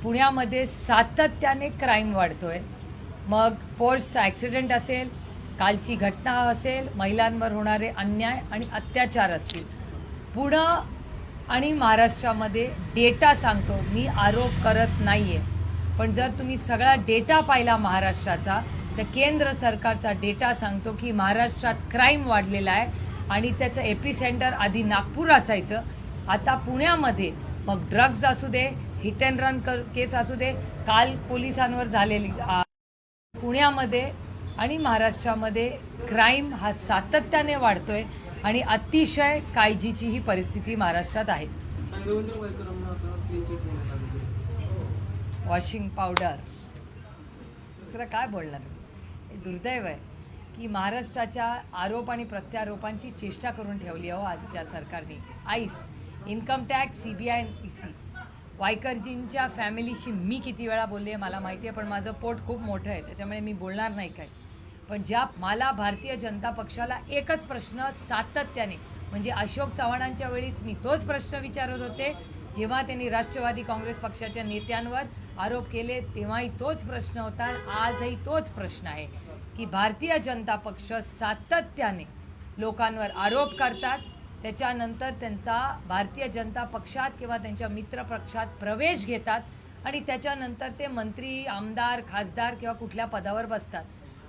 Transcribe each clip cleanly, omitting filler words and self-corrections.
पुण्यामध्ये सातत्याने क्राईम वाढतोय. मग पोर्सचा ॲक्सिडेंट असेल, कालची घटना असेल, महिलांवर होणारे अन्याय आणि अत्याचार असतील. पुणे आणि महाराष्ट्रामध्ये डेटा सांगतो, मी आरोप करत नाही आहे, पण जर तुम्ही सगळा डेटा पाहिला महाराष्ट्राचा, तर केंद्र सरकारचा डेटा सांगतो की महाराष्ट्रात क्राईम वाढलेला आहे आणि त्याचं एपिसेंटर आधी नागपूर असायचं, आता पुण्यामध्ये. मग ड्रग्ज असू दे, हिट अँड रन केस असू दे, काल पोलिसांवर झालेली, पुण्यामध्ये आणि महाराष्ट्रामध्ये क्राईम हा सातत्याने वाढतोय आणि अतिशय काळजीची ही परिस्थिती महाराष्ट्रात आहे. वॉशिंग पावडर, दुसरं काय बोलणार. हे दुर्दैव आहे की महाराष्ट्राच्या आरोप आणि प्रत्यारोपांची चेष्टा करून ठेवली आहे आजच्या सरकारने. आईस, इन्कम टॅक्स, CBI आणि EC. वायकरजींच्या फॅमिलीशी मी किती वेळा बोलले आहे मला माहिती आहे, पण माझं पोट खूप मोठं आहे त्याच्यामुळे मी बोलणार नाही काय. पण मला भारतीय जनता पक्षाला एकच प्रश्न सातत्याने, म्हणजे अशोक चव्हाणांच्या वेळीच मी तोच प्रश्न विचारत होते, जेव्हा त्यांनी राष्ट्रवादी काँग्रेस पक्षाच्या नेत्यांवर आरोप केले तेव्हाही तोच प्रश्न होता, आजही तोच प्रश्न आहे की भारतीय जनता पक्ष सातत्याने लोकांवर आरोप करतात, त्याच्यानंतर त्यांचा भारतीय जनता पक्षात किंवा त्यांच्या मित्र पक्षात प्रवेश घेतात आणि त्याच्यानंतर ते मंत्री, आमदार, खासदार किंवा कुठल्या पदावर बसतात.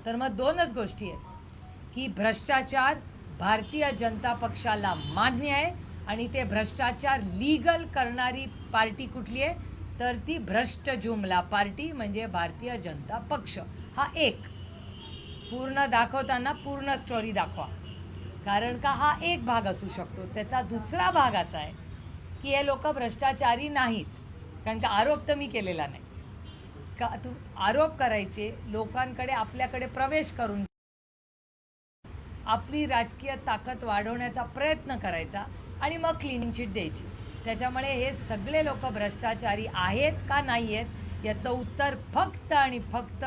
तर मग दोनच गोष्टी आहेत की भ्रष्टाचार भारतीय जनता पक्षाला मान्य आहे आणि ते भ्रष्टाचार लीगल करणारी पार्टी कुठली आहे, तर ती भ्रष्ट जुमला पार्टी म्हणजे भारतीय जनता पक्ष. हा एक पूर्ण दाखवताना पूर्ण स्टोरी दाखवा, कारण का हा एक भाग असू शकतो. त्याचा दुसरा भाग असा आहे की हे लोक भ्रष्टाचारी नाहीत, कारण का आरोप तर मी केलेला नाही. का तू आरोप करायचे, लोकांकडे आपल्याकडे प्रवेश करून आपली राजकीय ताकद वाढवण्याचा प्रयत्न करायचा आणि मग क्लीन चिट द्यायची. त्याच्यामुळे हे सगळे लोक भ्रष्टाचारी आहेत का नाही आहेत याचं उत्तर फक्त आणि फक्त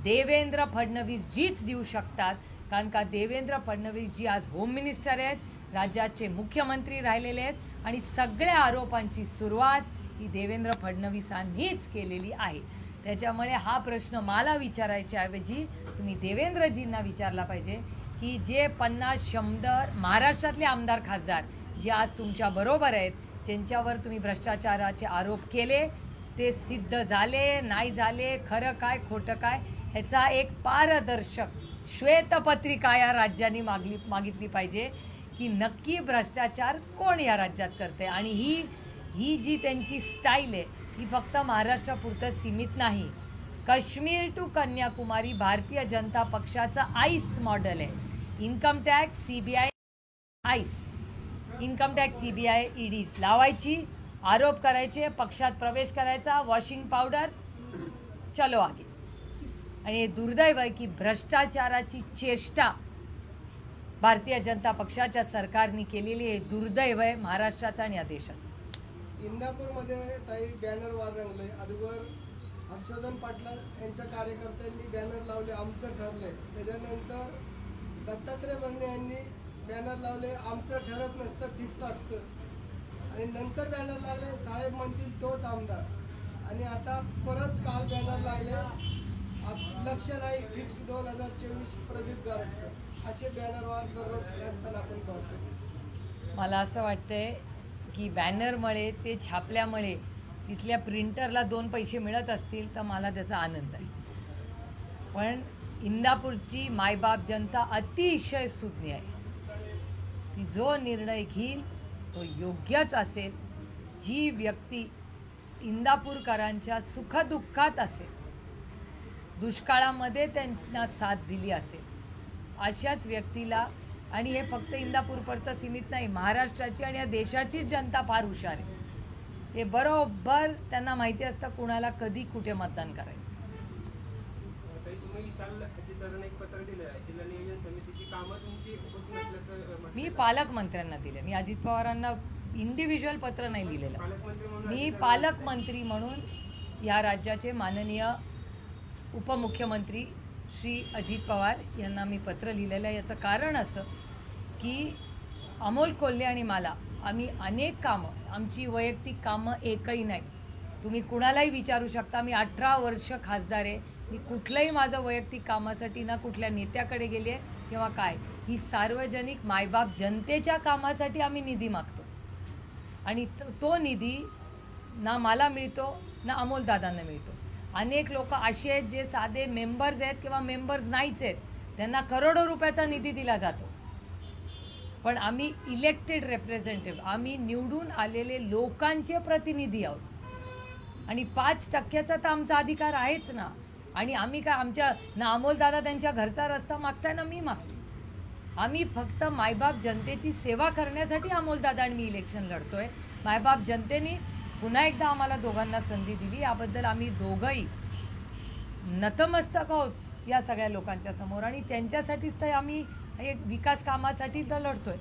देवेंद्र फडणवीस जीच देऊ शकतात, कारण का देवेंद्र फडणवीस जी आज होम मिनिस्टर आहेत, राज्याचे मुख्यमंत्री राहिलेले आहेत आणि सगळ्या आरोपांची सुरुवात ही देवेंद्र फडणवीसांनीच केलेली आहे. त्याच्यामुळे हा प्रश्न मला विचारायच्या ऐवजी तुम्ही देवेंद्रजींना विचारला पाहिजे की जे 50-100 महाराष्ट्रातले आमदार खासदार जे आज तुमच्या बरोबर आहेत, ज्यांच्यावर तुम्ही भ्रष्टाचाराचे आरोप केले, ते सिद्ध झाले नाही झाले, खरं काय खोटं काय, ह्याचा एक पारदर्शक श्वेतपत्रिका या राज्यांनी मागितली पाहिजे की नक्की भ्रष्टाचार कोण या राज्यात करते. आणि ही जी त्यांची स्टाईल आहे ही फक्त महाराष्ट्रापुरतं सीमित नाही. काश्मीर टू कन्याकुमारी भारतीय जनता पक्षाचं आईस मॉडेल आहे. Income tax, CBI, ice, income tax, CBI, ED लावायची, आरोप करायचे, पक्षात प्रवेश करायचा, वॉशिंग पावडर, चलो आगे. आणि हे दुर्दैव आहे की भ्रष्टाचाराची चेष्टा भारतीय जनता पक्षाच्या सरकारने केलेली आहे. दुर्दैव आहे महाराष्ट्राचा आणि या देशाचा. इंदापूरमध्ये ताई बॅनर वार रंगले. अगोदर हर्षवर्धन पाटील यांच्या कार्यकर्त्यांनी बॅनर लावले, आमचं ठरलंय. त्याच्यानंतर दत्तात्रय भरणे यांनी बॅनर लावले, आमचं ठरत नसतं, फिक्स असतं. आणि नंतर बॅनर लावले, साहेब म्हणतील तोच आमदार. आणि आता परत काल बॅनर लागले, लक्ष नाही, फिक्स 2024 प्रदीप गारटकर. असे बॅनर वार दररोज आपण पाहतो. मला असं वाटतंय की बॅनरमुळे, ते छापल्यामुळे तिथल्या प्रिंटरला 2 पैसे मिळत असतील तर मला त्याचा आनंद आहे. पण इंदापूरची मायबाप जनता अतिशय सुज्ञ आहे. ती जो निर्णय घेईल तो योग्यच असेल. जी व्यक्ती इंदापूरकरांच्या सुखदुःखात असेल, दुष्काळामध्ये त्यांना साथ दिली असेल, अशाच व्यक्तीला, आणि हे फक्त इंदापूरपुरतं सीमित नाही, महाराष्ट्राची आणि या देशाचीच जनता फार हुशार आहे. ते बरोबर त्यांना माहिती असतं कुणाला कधी कुठे मतदान करायचं. मी पालकमंत्र्यांना दिले. मी अजित पवारांना इंडिव्हिज्युअल पत्र नाही लिहिलेलं. मी पालकमंत्री म्हणून या राज्याचे माननीय उपमुख्यमंत्री श्री अजित पवार यांना मी पत्र लिहिलेलं आहे. याचं कारण असं की अमोल कोल्हे आणि मला, आम्ही अनेक कामं, आमची वैयक्तिक कामं एकही नाही, तुम्ही कुणालाही विचारू शकता. मी 18 वर्ष खासदार आहे. मी कुठलंही माझं वैयक्तिक कामासाठी ना कुठल्या नेत्याकडे गेले किंवा काय. ही सार्वजनिक मायबाप जनतेच्या कामासाठी आम्ही निधी मागतो आणि तो निधी ना मला मिळतो ना अमोलदादांना मिळतो. अनेक लोक असे आहेत जे साधे मेंबर्स आहेत किंवा मेंबर्स नाहीच आहेत, त्यांना करोडो रुपयाचा निधी दिला जातो. पण आम्ही इलेक्टेड रिप्रेझेंटेटिव्ह, आम्ही निवडून आलेले लोकांचे प्रतिनिधी आहोत आणि 5% तर आमचा अधिकार आहेच ना. आणि आम्ही काय आमच्या ना अमोलदादा त्यांच्या घरचा रस्ता मागताय ना मी मागते. आम्ही फक्त मायबाप जनतेची सेवा करण्यासाठी अमोलदादा आणि मी इलेक्शन लढतोय. मायबाप जनतेने पुन्हा एकदा आम्हाला दोघांना संधी दिली, याबद्दल आम्ही दोघंही नतमस्तक आहोत या सगळ्या लोकांच्या समोर आणि त्यांच्यासाठीच तर आम्ही एक विकास कामासाठी तर लढतोय.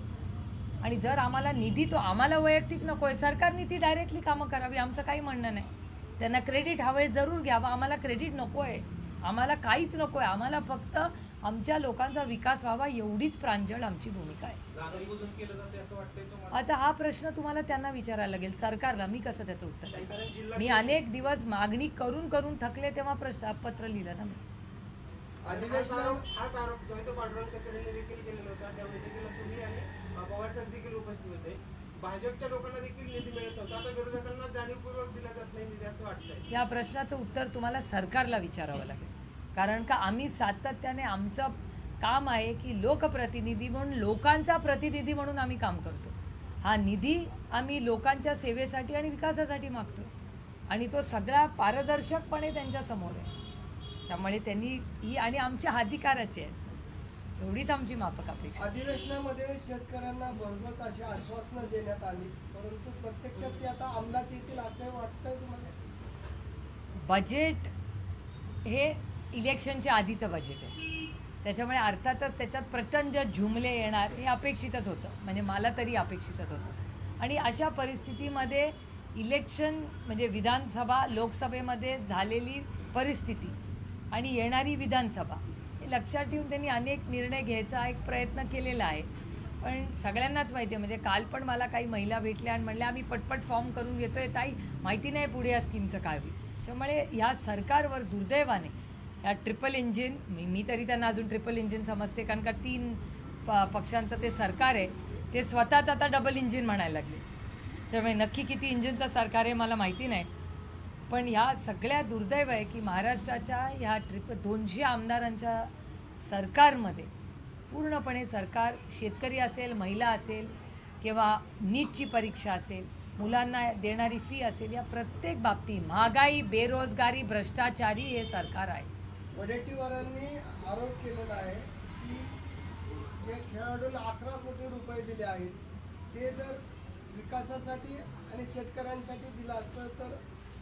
आणि जर आम्हाला निधी तो आम्हाला वैयक्तिक नको आहे, सरकारने ती डायरेक्टली कामं करावी, आमचं काही म्हणणं नाही. त्यांना क्रेडिट हवं आहे जरूर घ्यावं, आम्हाला क्रेडिट नको आहे, आम्हाला काहीच नको आहे. आम्हाला फक्त आमच्या लोकांचा विकास व्हावा एवढीच प्रांजळ आमची भूमिका आहे. आता हा प्रश्न तुम्हाला त्यांना विचारायला लागेल, सरकारला. मी कसं त्याचं उत्तर देईन? मी अनेक दिवस मागणी करून करून थकले तेव्हा पत्र लिहिलं ना मी. अधिवेशनात हाच आरोप जो आहे तो पांडुरंग कचरेने देखील केलेला होता. त्या बैठकीला तुम्ही आणि पवार साहेब देखील उपस्थित होते. भाजपच्या लोकांना देखील निधी मिळत होता, आता विरोधकांना जाणीवपूर्वक दिला जात नाही निधी असं वाटतंय. या प्रश्नाचं उत्तर तुम्हाला सरकारला विचारावं लागेल, कारण का आम्ही सातत्याने आमचं काम आहे की लोकप्रतिनिधी म्हणून, लोकांचा प्रतिनिधी म्हणून आम्ही काम करतो. हा निधी आम्ही लोकांच्या सेवेसाठी आणि विकासासाठी मागतो आणि तो सगळा पारदर्शकपणे त्यांच्यासमोर आहे. त्यामुळे त्यांनी ही आणि आमच्या अधिकाराची आहे, एवढीच आमची माफक अपेक्षा. अधिवेशनामध्ये शेतकऱ्यांना भरघोस अशी आश्वासनं देण्यात आली, परंतु प्रत्यक्षात ती आता अंमलात येतील असं वाटतंय तुम्हाला? बजेट हे इलेक्शनच्या आधीचं बजेट आहे, त्याच्यामुळे अर्थातच त्याच्यात प्रचंड झुमले येणार हे अपेक्षितच होतं, म्हणजे मला तरी अपेक्षितच होतं. आणि अशा परिस्थितीमध्ये इलेक्शन म्हणजे विधानसभा लोकसभेमध्ये झालेली परिस्थिती आणि येणारी विधानसभा हे लक्षात ठेवून त्यांनी अनेक निर्णय घ्यायचा एक प्रयत्न केलेला आहे. पण सगळ्यांनाच माहिती आहे, म्हणजे काल पण मला काही महिला भेटल्या आणि म्हणल्या आम्ही पटपट फॉर्म करून घेतोय ताई, माहिती नाही पुढे या स्कीमचं काय होईल. त्यामुळे ह्या सरकारवर दुर्दैवाने या ट्रिपल इंजिन, मी तरी त्यांना अजून ट्रिपल इंजिन समजते, कारण का 3 पक्षांचं ते सरकार आहे, ते स्वतःच आता डबल इंजिन म्हणायला लागले. त्यामुळे नक्की किती इंजिनचं सरकार आहे मला माहिती नाही. पण ह्या सगळ्या दुर्दैव आहे की महाराष्ट्राच्या ह्या 200 आमदारांच्या सरकारमध्ये पूर्णपणे सरकार शेतकरी असेल, महिला असेल किंवा नीटची परीक्षा असेल, मुलांना देणारी फी असेल, या प्रत्येक बाबतीत महागाई, बेरोजगारी, भ्रष्टाचारी हे सरकार आहे. वडेट्टीवारांनी आरोप केलेला आहे की जे खेळाडूंना 11 कोटी रुपये दिले आहेत ते जर विकासासाठी आणि शेतकऱ्यांसाठी दिलं असतं तर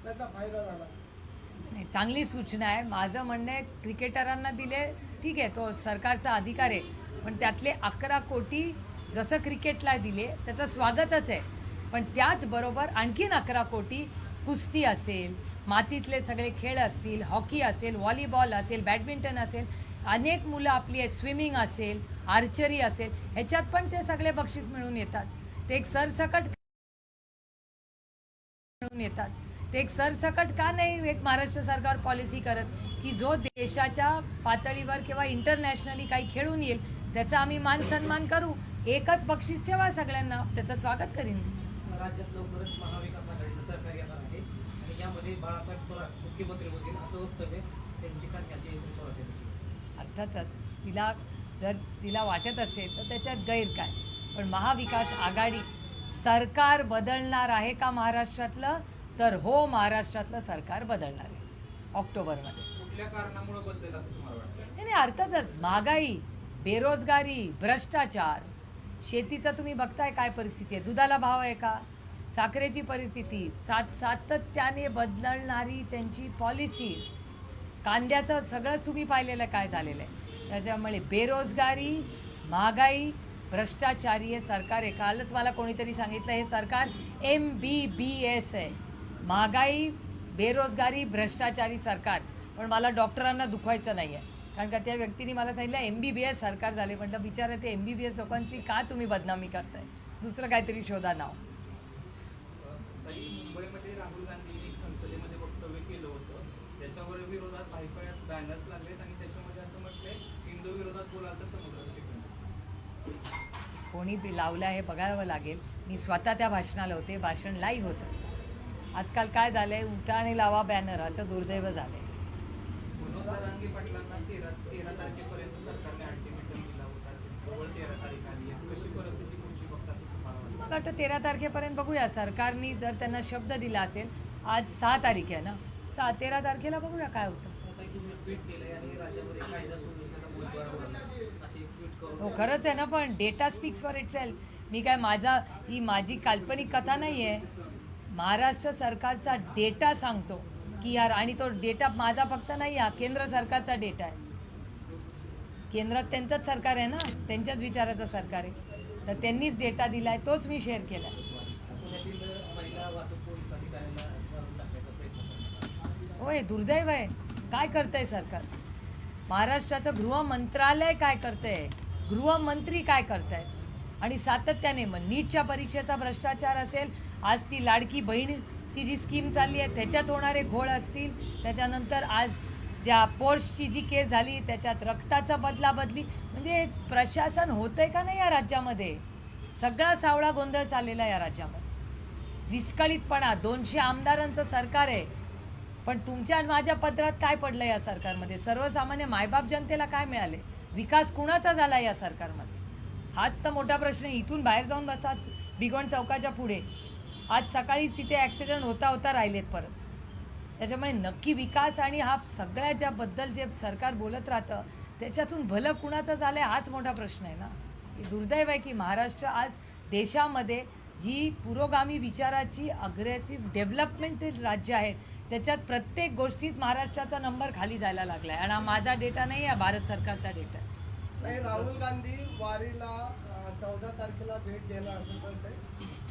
त्याचा फायदा झाला असता. नाही, चांगली सूचना आहे. माझं म्हणणं आहे क्रिकेटरांना दिले ठीक आहे, तो सरकारचा अधिकार आहे, पण त्यातले 11 कोटी जसं क्रिकेटला दिले त्याचं स्वागतच आहे. पण त्याचबरोबर आणखीन 11 कोटी कुस्ती असेल, मातीतले सगळे खेळ असतील, हॉकी असेल, व्हॉलीबॉल असेल, बॅडमिंटन असेल, अनेक मुलं आपली आहेत, स्विमिंग असेल, आर्चरी असेल, ह्याच्यात पण ते सगळे बक्षीस मिळून येतात. ते एक सरसकट मिळून येतात. ते एक सरसकट का नाही एक महाराष्ट्र सरकार पॉलिसी करत की जो देशाच्या पातळीवर किंवा इंटरनॅशनली काही खेळून येईल त्याचा आम्ही मान सन्मान करू, एकच बक्षीस ठेवा सगळ्यांना, त्याचं स्वागत करीन. राज्यात लवकरच महाविकास आघाडीचं सरकार येणार आहे आणि यामध्ये बाळासाहेब थोरात मुख्यमंत्री होतील असं वक्तव्य त्यांची करण्याची थोरात यांनी. अर्थातच जर तिला वाटत असेल तर त्याच्यात गैर काय. पण महाविकास आघाडी सरकार बदलणार आहे का महाराष्ट्रातलं? तर हो, महाराष्ट्रातलं सरकार बदलणार आहे ऑक्टोबरमध्ये. कुठल्या कारणामुळे बदलेल असं तुम्हाला वाटतं? नाही, अर्थातच महागाई, बेरोजगारी, भ्रष्टाचार, शेतीचं तुम्ही बघताय काय परिस्थिती आहे, दुधाला भाव आहे का, साखरेची परिस्थिती, सातत्याने बदलणारी त्यांची पॉलिसीज, कांद्याचं सगळंच तुम्ही पाहिलेलं काय झालेलं आहे. त्याच्यामुळे बेरोजगारी, महागाई, भ्रष्टाचारी हे सरकार आहे. कालच मला कोणीतरी सांगितलं हे सरकार MBBS आहे, महागाई, बेरोजगारी, भ्रष्टाचारी सरकार. पण मला डॉक्टरांना दुखवायचं नाही आहे, कारण का त्या व्यक्तीने मला सांगितलं MBBS सरकार झाले. म्हटलं बिचारा ते MBBS लोकांची का तुम्ही बदनामी करताय, दुसरं काहीतरी शोधा नाव. मुंबईमध्ये राहुल गांधी संसदेत पायपायात बॅनर्स लागलेत आणि त्याच्यामध्ये असं म्हटलंय हिंदू विरोधात बोलाल तर समुद्रात फेकून. कोणी लावलं हे बघावं लागेल. मी स्वतः त्या भाषणाला होते, भाषण लाईव्ह होतं. आजकाल काय झालंय, उठा आणि लावा बॅनर असं दुर्दैव झालंय. मनोज जरांगे पाटलांना 13 तारखेपर्यंत सरकारने अल्टिमेटम दिला होता. जवळ 13 तारीख आली आहे. कशी परिस्थिती पुढची बघता असं तुम्हाला वाटतं? मला वाटतं 13 तारखेपर्यंत बघूया. सरकारने जर त्यांना शब्द दिला असेल, आज 6 तारीख आहे ना, 13 तारखेला बघूया काय होतं. ट्विट केलंय आणि राज्यामध्ये कायदा सुव्यवस्थेचा बोलबाला उडवला असे ट्विट करून हो खरंच आहे ना, पण डेटा स्पीक्स फॉर इटसेल्फ. मी काय ही माझी काल्पनिक कथा नाही आहे. महाराष्ट्र सरकारचा डेटा सांगतो की यार, आणि तो डेटा माझा फक्त नाही, हा केंद्र सरकारचा डेटा आहे. केंद्रात त्यांचंच सरकार आहे ना, त्यांच्याच विचाराचं सरकार आहे. तर त्यांनीच डेटा दिला आहे, तोच मी शेअर केला आहे. पुण्यातील महिला वाहतूक पोलीस अधिकाऱ्याला मारून टाकण्याचा प्रयत्न करण्यात. होय, दुर्दैव आहे. काय करतंय सरकार? महाराष्ट्राचं गृह मंत्रालय काय करतंय, गृहमंत्री काय करताय? आणि सातत्याने मग नीटच्या परीक्षेचा भ्रष्टाचार असेल, आज ती लाडकी बहीणची जी स्कीम चालली आहे त्याच्यात होणारे घोळ असतील, त्याच्यानंतर आज ज्या पोर्सची जी केस झाली त्याच्यात रक्ताचा बदली, म्हणजे प्रशासन होतंय का नाही या राज्यामध्ये? सगळा सावळा गोंधळ चाललेला आहे या राज्यामध्ये. विस्कळीतपणा, 200 आमदारांचं सरकार आहे, पण तुमच्या आणि माझ्या पदरात काय पडलं या सरकारमध्ये? सर्वसामान्य मायबाप जनतेला काय मिळाले? विकास कुणाचा झाला या सरकारमध्ये? हाच तर मोठा प्रश्न आहे. इथून बाहेर जाऊन बसा भिगवण चौकाच्या पुढे, आज सकाळी तिथे ॲक्सिडेंट होता राहिलेत परत. त्याच्यामुळे नक्की विकास आणि हा सगळ्या ज्याबद्दल जे सरकार बोलत राहतं त्याच्यातून भलं कुणाचं झालं आहे हाच मोठा प्रश्न आहे ना. दुर्दैव आहे की महाराष्ट्र आज देशामध्ये जी पुरोगामी विचाराची अग्रेसिव्ह डेव्हलपमेंट राज्य आहेत त्याच्यात प्रत्येक गोष्टीत महाराष्ट्राचा नंबर खाली जायला लागला आहे. आणि हा माझा डेटा नाही, हा भारत सरकारचा डेटा आहे. नाही, राहुल गांधी वारीला 14 तारखेला भेट देणार असं कळतंय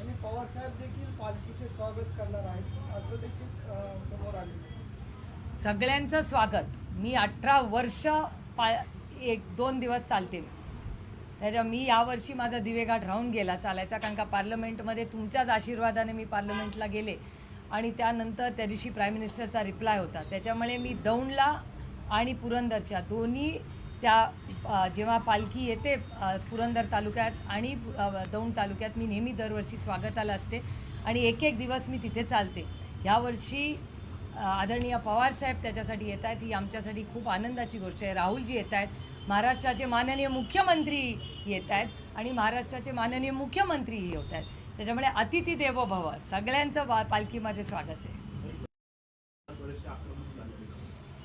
आणि पवार साहेब देखील पालखीचे स्वागत करणार आहेत असं देखील समोर आले. सगळ्यांचं स्वागत. मी 18 वर्ष 1-2 दिवस चालते. मी यावर्षी माझा दिवेघाट राहून गेला चालायचा, कारण का पार्लमेंटमध्ये तुमच्याच आशीर्वादाने मी पार्लमेंटला गेले आणि त्यानंतर त्या दिवशी प्राईम मिनिस्टरचा रिप्लाय होता. त्याच्यामुळे मी दौंडला आणि पुरंदरच्या दोन्ही त्या जेव्हा पालखी येते पुरंदर तालुक्यात आणि दौंड तालुक्यात मी नेहमी दरवर्षी स्वागताला असते आणि एक दिवस मी तिथे चालते. यावर्षी आदरणीय पवारसाहेब त्याच्यासाठी येत आहेत, ही आमच्यासाठी खूप आनंदाची गोष्ट आहे. राहुलजी येत आहेत, महाराष्ट्राचे माननीय मुख्यमंत्री येत आहेत आणि महाराष्ट्राचे माननीय मुख्यमंत्रीही होत आहेत. त्याच्यामुळे अतिथी देवो भव, सगळ्यांचं पालखीमध्ये स्वागत आहे.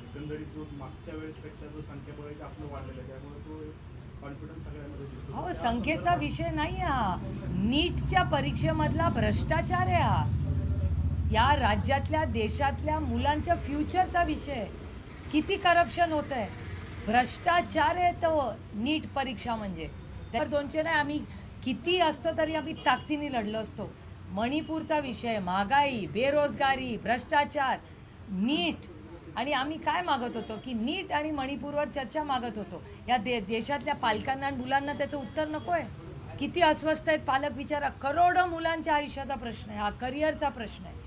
एकंदरीत जो मागच्या वेळेसपेक्षा जो संख्याबळ आहे आपलं वाढलेलं आहे, त्यामुळे तो कॉन्फिडन्स सगळ्यांमध्ये दिसतो. हो, संख्येचा विषय नाही हा, नीटच्या परीक्षेमधला भ्रष्टाचार आहे हा. या राज्यातल्या देशातल्या मुलांच्या फ्युचरचा विषय. किती करप्शन होत आहे, भ्रष्टाचार आहे तो नीट परीक्षा म्हणजे. तर 200 नाही, आम्ही किती असतो तरी आम्ही ताकदीने लढलो असतो. मणिपूरचा विषय, महागाई, बेरोजगारी, भ्रष्टाचार, नीट. आणि आम्ही काय मागत होतो की नीट आणि मणिपूरवर चर्चा मागत होतो. या देशातल्या पालकांना आणि मुलांना त्याचं उत्तर नको आहे. किती अस्वस्थ आहेत पालक विचारा. करोडो मुलांच्या आयुष्याचा प्रश्न आहे हा, करिअरचा प्रश्न आहे.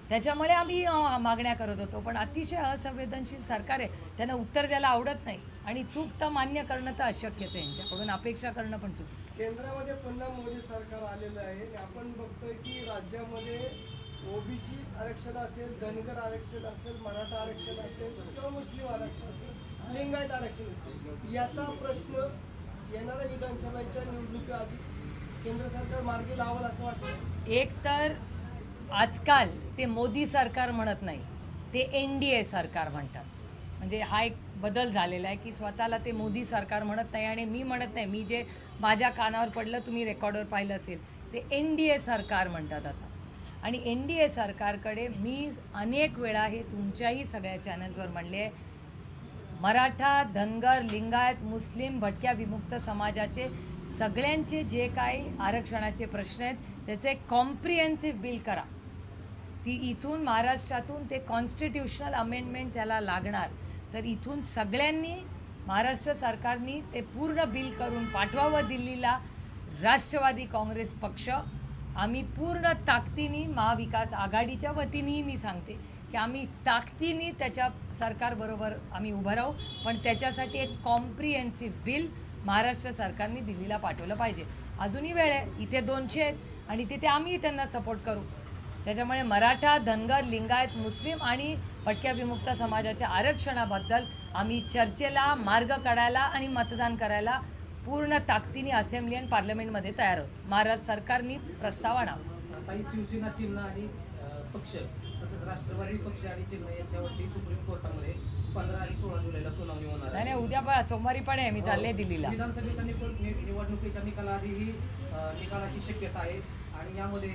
त्याच्यामुळे आम्ही मागण्या करत होतो. पण अतिशय असंवेदनशील सरकार आहे, त्यांना उत्तर द्यायला आवडत नाही आणि चूक तर मान्य करणं तर अशक्यच आहे. यांच्याकडून अपेक्षा करणं पण चुकीचं. केंद्रामध्ये पुन्हा मोदी सरकार आलेलं आहे आणि आपण बघतोय की राज्यामध्ये ओबीसी आरक्षण असेल, धनगर आरक्षण असेल, मराठा आरक्षण असेल किंवा मुस्लिम आरक्षण असेल, लिंगायत आरक्षण असेल, याचा प्रश्न येणाऱ्या विधानसभेच्या निवडणुकीआधी केंद्र सरकार मार्गी लावल असं वाटतं. एक तर आजकाल ते मोदी सरकार म्हणत नाही, ते NDA सरकार म्हणतात. म्हणजे हा एक बदल झालेला आहे की स्वतःला ते मोदी सरकार म्हणत नाही आणि मी म्हणत नाही. मी जे माझ्या कानावर पडलं, तुम्ही रेकॉर्डवर पाहिलं असेल, ते NDA सरकार म्हणतात आता. आणि NDA सरकारकडे मी अनेक वेळा हे तुमच्याही सगळ्या चॅनल्सवर म्हणले, मराठा, धनगर, लिंगायत, मुस्लिम, भटक्या विमुक्त समाजाचे सगळ्यांचे जे काही आरक्षणाचे प्रश्न आहेत त्याचे कॉम्प्रिहेन्सिव्ह बिल करा. ती इथून महाराष्ट्रातून ते कॉन्स्टिट्युशनल अमेंडमेंट त्याला लागणार. तर इथून सगळ्यांनी महाराष्ट्र सरकारनी ते पूर्ण बिल करून पाठवावं दिल्लीला. राष्ट्रवादी काँग्रेस पक्ष आम्ही पूर्ण ताकदीने महाविकास आघाडीच्या वतीनेही मी सांगते की की आम्ही ताकदीने त्याच्या सरकारबरोबर आम्ही उभं राहू, पण त्याच्यासाठी एक कॉम्प्रिहेन्सिव्ह बिल महाराष्ट्र सरकारने दिल्लीला पाठवलं पाहिजे. अजूनही वेळ आहे, इथे 200 आहेत आणि तिथे आम्ही त्यांना सपोर्ट करू. त्याच्यामुळे मराठा, धनगर, लिंगायत, मुस्लिम आणि भटक्या विमुक्त समाजाच्या आरक्षणाबद्दल आम्ही चर्चेला, मार्ग काढायला आणि मतदान करायला पूर्ण ताकदीने असेंब्ली आणि पार्लमेंटमध्ये तयार आहोत. महाराष्ट्र सरकारने प्रस्ताव आणावा. काही शिवसेना चिन्ह आणि पक्ष तसंच राष्ट्रवादी पक्ष आणि चिन्ह याच्यावरती सुप्रीम कोर्टामध्ये 15 आणि 16 जुलैला सुनावणी होणार नाही नाही, उद्या सोमवारी पण आहे, मी चालले दिल्लीला. विधानसभेच्या निवडणुकीच्या निकालाआधीही निकालाची शक्यता आहे आणि यामध्ये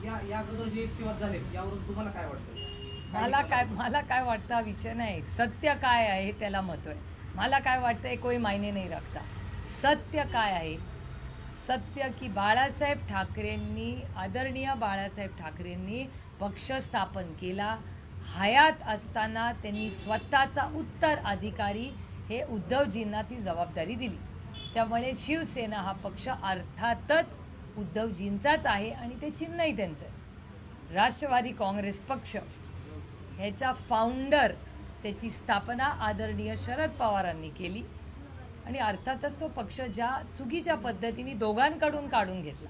या अगोदर जे युक्तिवाद झालेत यावरून तुम्हाला काय वाटतं? मला काय वाटतं हा विषय नाही, सत्य काय आहे त्याला महत्त्व आहे. मला काय वाटतं हे कोई मायने नाही रखता. सत्य काय आहे? सत्य की बाळासाहेब ठाकरेंनी, आदरणीय बाळासाहेब ठाकरेंनी पक्ष स्थापन केला. हयात असताना त्यांनी स्वतःचा उत्तराधिकारी हे उद्धवजींना ती जबाबदारी दिली. त्यामुळे शिवसेना हा पक्ष अर्थातच उद्धवजींचाच आहे आणि ते चिन्हही त्यांचं आहे. राष्ट्रवादी काँग्रेस पक्ष ह्याचा फाउंडर, त्याची स्थापना आदरणीय शरद पवारांनी केली आणि अर्थातच तो पक्ष ज्या चुकीच्या पद्धतीने दोघांकडून काढून घेतला.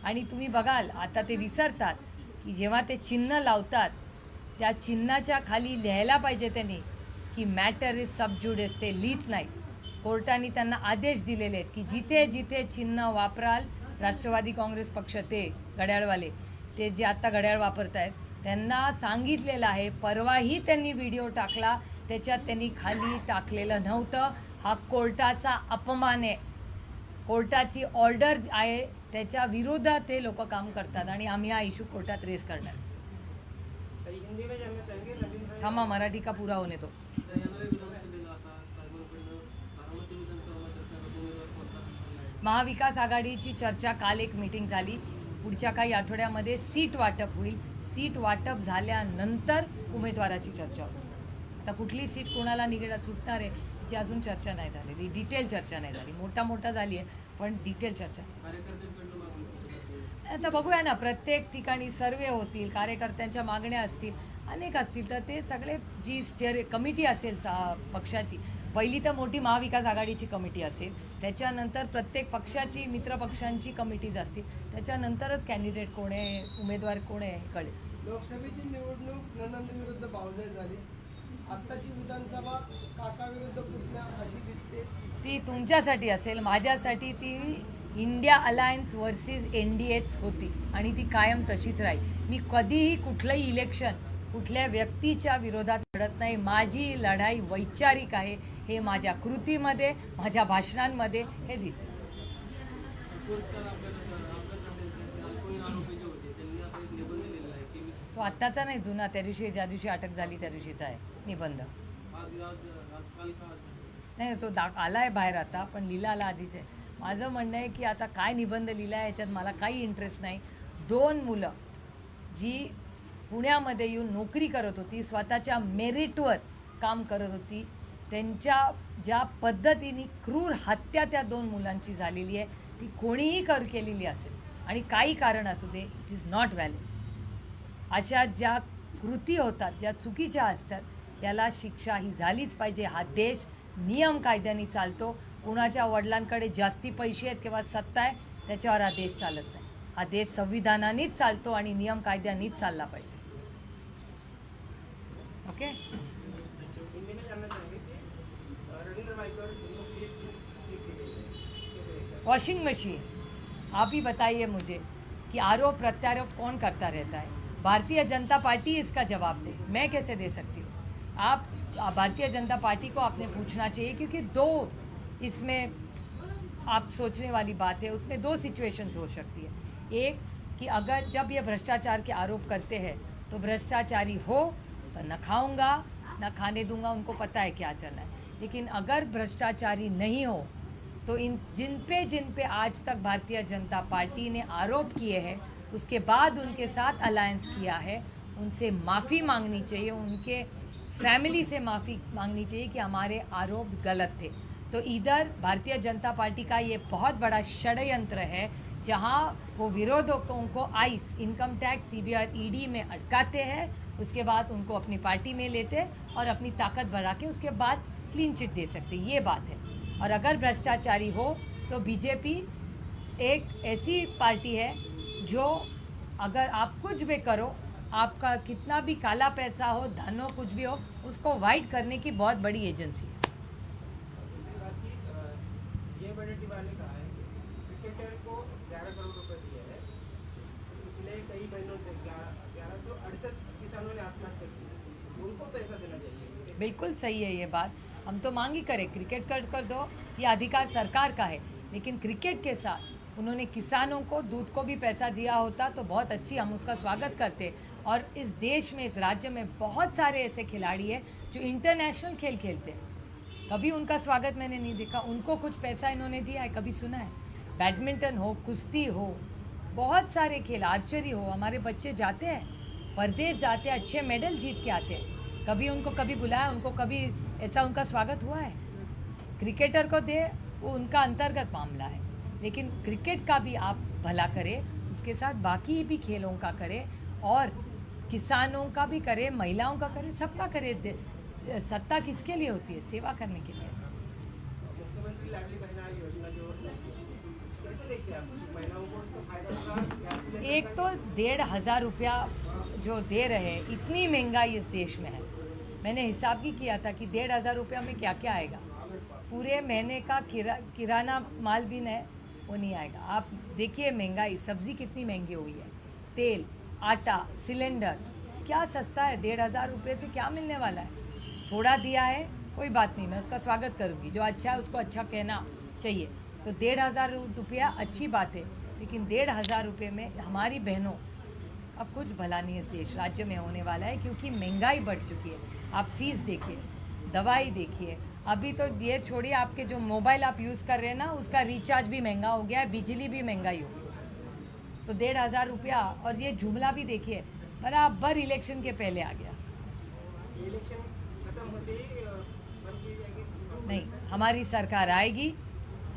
आणि तुम्ही बघाल आता ते विसरतात की जेव्हा ते चिन्ह लावतात त्या चिन्हाच्या खाली लिहायला पाहिजे त्यांनी की मॅटर इज सबज्युडिस. ते लिहित नाही. कोर्टाने त्यांना आदेश दिलेले आहेत की जिथे जिथे चिन्ह वापराल, राष्ट्रवादी काँग्रेस पक्ष ते घड्याळवाले, ते जे आत्ता घड्याळ वापरत आहेत त्यांना सांगितलेलं आहे. परवाही त्यांनी व्हिडिओ टाकला, त्याच्यात त्यांनी खाली टाकलेलं नव्हतं. हा कोर्टाचा अपमान आहे. कोर्टाची ऑर्डर आहे, त्याच्या विरोधात ते लोक काम करतात आणि आम्ही हा इश्यू कोर्टात रेस करणार. हिंदी में जानना चाहेंगे रविंद्र थांबा, मराठी का पुरा होणे तो. महाविकास आघाडीची चर्चा काल एक मीटिंग झाली. पुढच्या काही आठवड्यामध्ये सीट वाटप होईल. सीट वाटप झाल्यानंतर उमेदवाराची चर्चा होईल. आता कुठली सीट कोणाला सुटणार आहे याची अजून चर्चा नाही झालेली, डिटेल चर्चा नाही झाली. मोठा झाली आहे पण डिटेल चर्चा. आता बघूया ना, प्रत्येक ठिकाणी सर्वे होतील, कार्यकर्त्यांच्या मागण्या असतील, अनेक असतील, तर ते सगळे जी कमिटी असेल पक्षाची, पहिली तर मोठी महाविकास आघाडीची कमिटी असेल, त्याच्यानंतर प्रत्येक पक्षाची, मित्रपक्षांची कमिटीज असतील, त्याच्यानंतरच कॅन्डिडेट कोण आहे, उमेदवार कोण आहे हे कळेल. लोकसभेची निवडणूक ननंद विरुद्ध भाऊजाई झाली. आत्ताची विधानसभा काका विरुद्ध पुतण्या अशी दिसते. ती तुमच्यासाठी असेल, माझ्यासाठी ती इंडिया अलायन्स वर्सेस NDAच होती आणि ती कायम तशीच राहील. मी कधीही कुठलंही इलेक्शन कुठल्या व्यक्तीच्या विरोधात लढत नाही. माझी लढाई वैचारिक आहे. हे माझ्या कृतीमध्ये, माझ्या भाषणांमध्ये हे दिसतं. तो आत्ताचा नाही, जुना, त्या दिवशी ज्या दिवशी अटक झाली त्या दिवशीचा आहे निबंध. नाही, तो आलाय बाहेर आता, पण लिहिला आधीच आहे. माझं म्हणणं आहे की आता काय निबंध लिहिला आहे याच्यात मला काही इंटरेस्ट नाही. 2 मुलं जी पुण्यामध्ये येऊन नोकरी करत होती, स्वतःच्या मेरिटवर काम करत होती, त्यांच्या ज्या पद्धतीने क्रूर हत्या त्या 2 मुलांची झालेली आहे, ती कोणीही केलेली असेल आणि काही कारण असू दे, इट इज नॉट व्हॅलिड. अशा ज्या कृती होतात, ज्या चुकीच्या असतात, त्याला शिक्षा ही झालीच पाहिजे. हा देश नियम कायद्याने चालतो. कुणाच्या वडिलांकडे जास्ती पैसे आहेत किंवा सत्ता आहे त्याच्यावर हा देश चालत नाही. हा देश संविधानानेच चालतो आणि नियम कायद्यानेच चालला पाहिजे. ओके. हिंदी में जानना चाहेंगे कि रविंद्र भाईकर वॉशिंग मशीन, आप ही बताइए मुझे कि आरोप प्रत्यारोप कौन करता रहता है? भारतीय जनता पार्टी इसका जवाब दे, मैं कैसे दे सकती हूँ? आप भारतीय जनता पार्टी को आपने पूछना चाहिए, क्योंकि 2 इसमें आप सोचने वाली बात है. उसमें 2 सिचुएशंस हो सकती है. एक कि अगर जब ये भ्रष्टाचार के आरोप करते हैं तो भ्रष्टाचारी हो तो न खाऊंगा न खाने दूंगा, उनको पता है क्या चलना है. लेकिन अगर भ्रष्टाचारी नहीं हो तो जिन पे आज तक भारतीय जनता पार्टी ने आरोप किए हैं, उसके बाद उनके साथ अलायंस किया है, उनसे माफ़ी मांगनी चाहिए, उनके फैमिली से माफ़ी मांगनी चाहिए कि हमारे आरोप गलत थे. तो इधर भारतीय जनता पार्टी का ये बहुत बड़ा षड्यंत्र है जहां वो विरोधकों को ice, income tax, CBI, ED में अटकाते हैं, उसके बाद उनको अपनी पार्टी में लेते और अपनी ताकत बढ़ा के उसके बाद क्लीन चिट दे सकते, ये बात है। और अगर भ्रष्टाचारी हो तो बीजेपी एक ऐसी पार्टी है जो अगर आप कुछ भी करो, आपका कितना भी काला पैसा हो, धन हो, कुछ भी हो, उसको वाइट करने की बहुत बड़ी एजेंसी है। दूसरी बात की ये बड़े वाले कहा है कि क्रिकेटर को 11 करोड़ रुपए दिए हैं, पिछले कई महीनों से 1168 किसानों ने आत्महत्या की, उनको पैसा देना चाहिए। बिल्कुल सही है ये बात, हम तो मांग ही करें क्रिकेट कर दो, ये अधिकार सरकार का है, लेकिन क्रिकेट के साथ उन्होंने किसानों को, दूध को भी पैसा दिया होता तो बहुत अच्छी, हम उसका स्वागत करते। और इस देश में, इस राज्य में बहुत सारे ऐसे खिलाड़ी हैं जो इंटरनेशनल खेल खेलते हैं, कभी उनका स्वागत मैंने नहीं देखा, उनको कुछ पैसा इन्होंने दिया है, कभी सुना है? बैडमिंटन हो, कुश्ती हो, बहुत सारे खेल, आर्चरी हो, हमारे बच्चे जाते हैं, परदेश जाते हैं, अच्छे मेडल जीत के आते हैं, कभी उनको कभी बुलाया, उनको कभी ऐसा उनका स्वागत हुआ है? क्रिकेटर को दे, वो उनका अंतर्गत मामला है, लेकिन क्रिकेट का भी आप भला करें, उसके साथ बाकी भी खेलों का करें और किसानों का भी करें, महिलाओं का करें, सबका करें। सत्ता किसके लिए होती है? सेवा करने के लिए। मुख्यमंत्री लाडली बहना योजना जो कैसे देखते हैं आप, महिलाओं को उसका फायदा होगा? एक तो 1,500 रुपया जो दे रहे हैं, इतनी महंगाई इस देश में है, मैंने हिसाब भी किया था कि 1,500 रुपया में क्या क्या आएगा, पूरे महीने का किराना माल भी है वो नहीं आएगा। आप देखिए महंगाई, सब्ज़ी कितनी महंगी हुई है, तेल, आटा, सिलेंडर, क्या सस्ता है, 1,500 रुपये से क्या मिलने वाला है? थोड़ा दिया है, कोई बात नहीं, मैं उसका स्वागत करूँगी, जो अच्छा है उसको अच्छा कहना चाहिए। तो 1,500 रुपया अच्छी बात है, लेकिन 1,500 रुपये में हमारी बहनों अब कुछ भला नहीं इस देश राज्य में होने वाला है, क्योंकि महंगाई बढ़ चुकी है। आप फीस देखिए, दवाई देखिए, अभी तो ये छोड़िए, आपके जो मोबाइल आप यूज़ कर रहे हैं ना, उसका रिचार्ज भी महंगा हो गया है, बिजली भी महंगाई हो गई, तो 1,500 रुपया। और ये जुमला भी देखिए, बराबर इलेक्शन के पहले आ गया। इलेक्शन खत्म होते ही बंद की जाएगी स्कीम? नहीं, हमारी सरकार आएगी,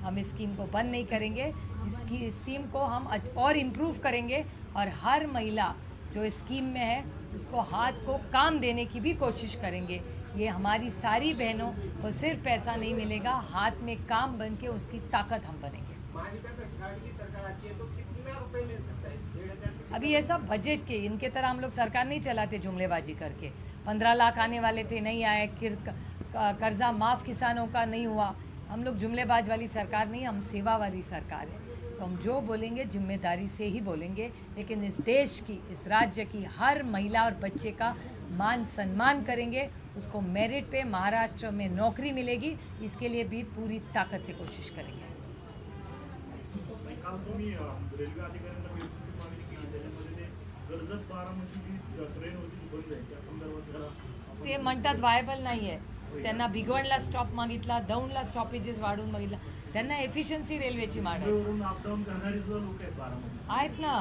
हम इस स्कीम को बंद नहीं करेंगे, इसकी स्कीम को हम और इम्प्रूव करेंगे, और हर महिला जो इस स्कीम में है उसको हाथ को काम देने की भी कोशिश करेंगे। ये हमारी सारी बहनों को सिर्फ पैसा नहीं मिलेगा, हाथ में काम बन के उसकी ताकत हम बनेंगे। महाविकास सरकार की सरकार आती है तो कितना रुपए मिल सकता है? 1,500 से अभी ये सब बजट के, इनके तरह हम लोग सरकार नहीं चलाते जुमलेबाजी करके। 15 लाख आने वाले थे, नहीं आए, कर्जा माफ़ किसानों का नहीं हुआ। हम लोग जुमलेबाज वाली सरकार नहीं, हम सेवा वाली सरकार है। तो हम जो बोलेंगे जिम्मेदारी से ही बोलेंगे, लेकिन इस देश की, इस राज्य की हर महिला और बच्चे का मान सम्मान करेंगे, उसको मेरिट पे महाराष्ट्र में नौकरी मिलेगी, इसके लिए भी पूरी ताकत से कोशिश करेंगे। काल तुम्ही रेल्वे अधिकाऱ्यांना भेटून मागणी केली, त्याच्यामध्ये ते कर्जत बारामती जी ट्रेन होती ती बंद आहे, त्या संदर्भात जरा आपण- ते म्हणतात व्हायबल नाही आहे, त्यांना भिगवणला स्टॉप मागितला, दौंडला स्टॉपेजेस वाढवून मागितला, त्यांना एफिशियन्सी रेल्वेची मागायची रेल्वेवरून अपडाऊन करणारी सुद्धा लोक आहेत बारामती. आहेत ना।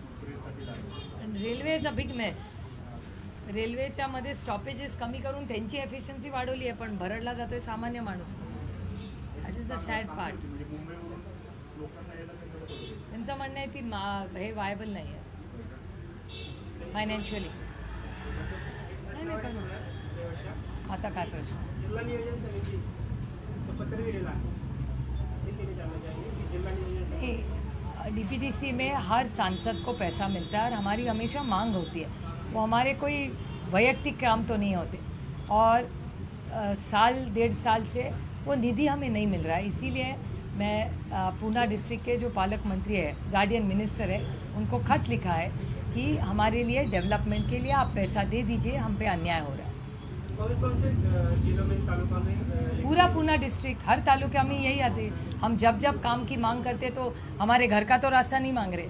नोकरीसाठी लागले. Railway is a big mess, रेल्वेच्या मध्ये स्टॉपेजेस कमी करून त्यांची एफिशियन्सी वाढवली आहे, पण भरडला जातोय सामान्य माणूस। That is the sad part. म्हणजे मुंबईवरून लोकांना यायला काही गरज नाही. त्यांचं म्हणणं आहे ती हे वायबल नाही आहे फायनान्शियली। नाही पण आता काय प्रश्न? जिल्हा नियोजन समिती पत्र दिलेलं आहे, हे तिने जानना चाहिए कि जिल्हा नियोजन नहीं, डीपीडीसी में हर सांसद को पैसा मिलता है और हमारी हमेशा मांग होती है, वो हमारे कोई वैयक्तिक काम तो नहीं होते, और साल 1.5 साल से वो निधि हमें नहीं मिल रहा है। इसीलिए मैं पूना डिस्ट्रिक्ट के जो पालक मंत्री है, गार्डियन मिनिस्टर है, उनको खत लिखा है कि हमारे लिए डेवलपमेंट के लिए आप पैसा दे दीजिए, हम पे अन्याय हो रहा है। कौन से जिलों में, तालुका में? पूरा पूना डिस्ट्रिक्ट, हर तालुका में यही आते हैं। हम जब जब काम की मांग करते तो हमारे घर का तो रास्ता नहीं मांग रहे,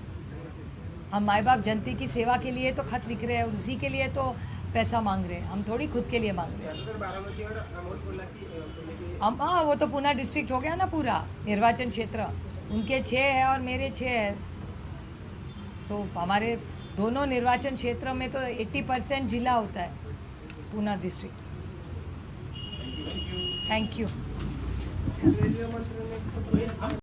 हम माँ बाप जनता की सेवा के लिए तो खत लिख रहे हैं, और उसी के लिए तो पैसा मांग रहे हैं, हम थोड़ी खुद के लिए मांग रहे हैं। अगर बारामती और अमोद बोला कि हम, हाँ, वो तो पूना डिस्ट्रिक्ट हो गया ना पूरा निर्वाचन क्षेत्र, उनके 6 है और मेरे 6 है, तो हमारे दोनों निर्वाचन क्षेत्र में तो 80% जिला होता है Poona district. Thank you. Railway मंत्र्यांनी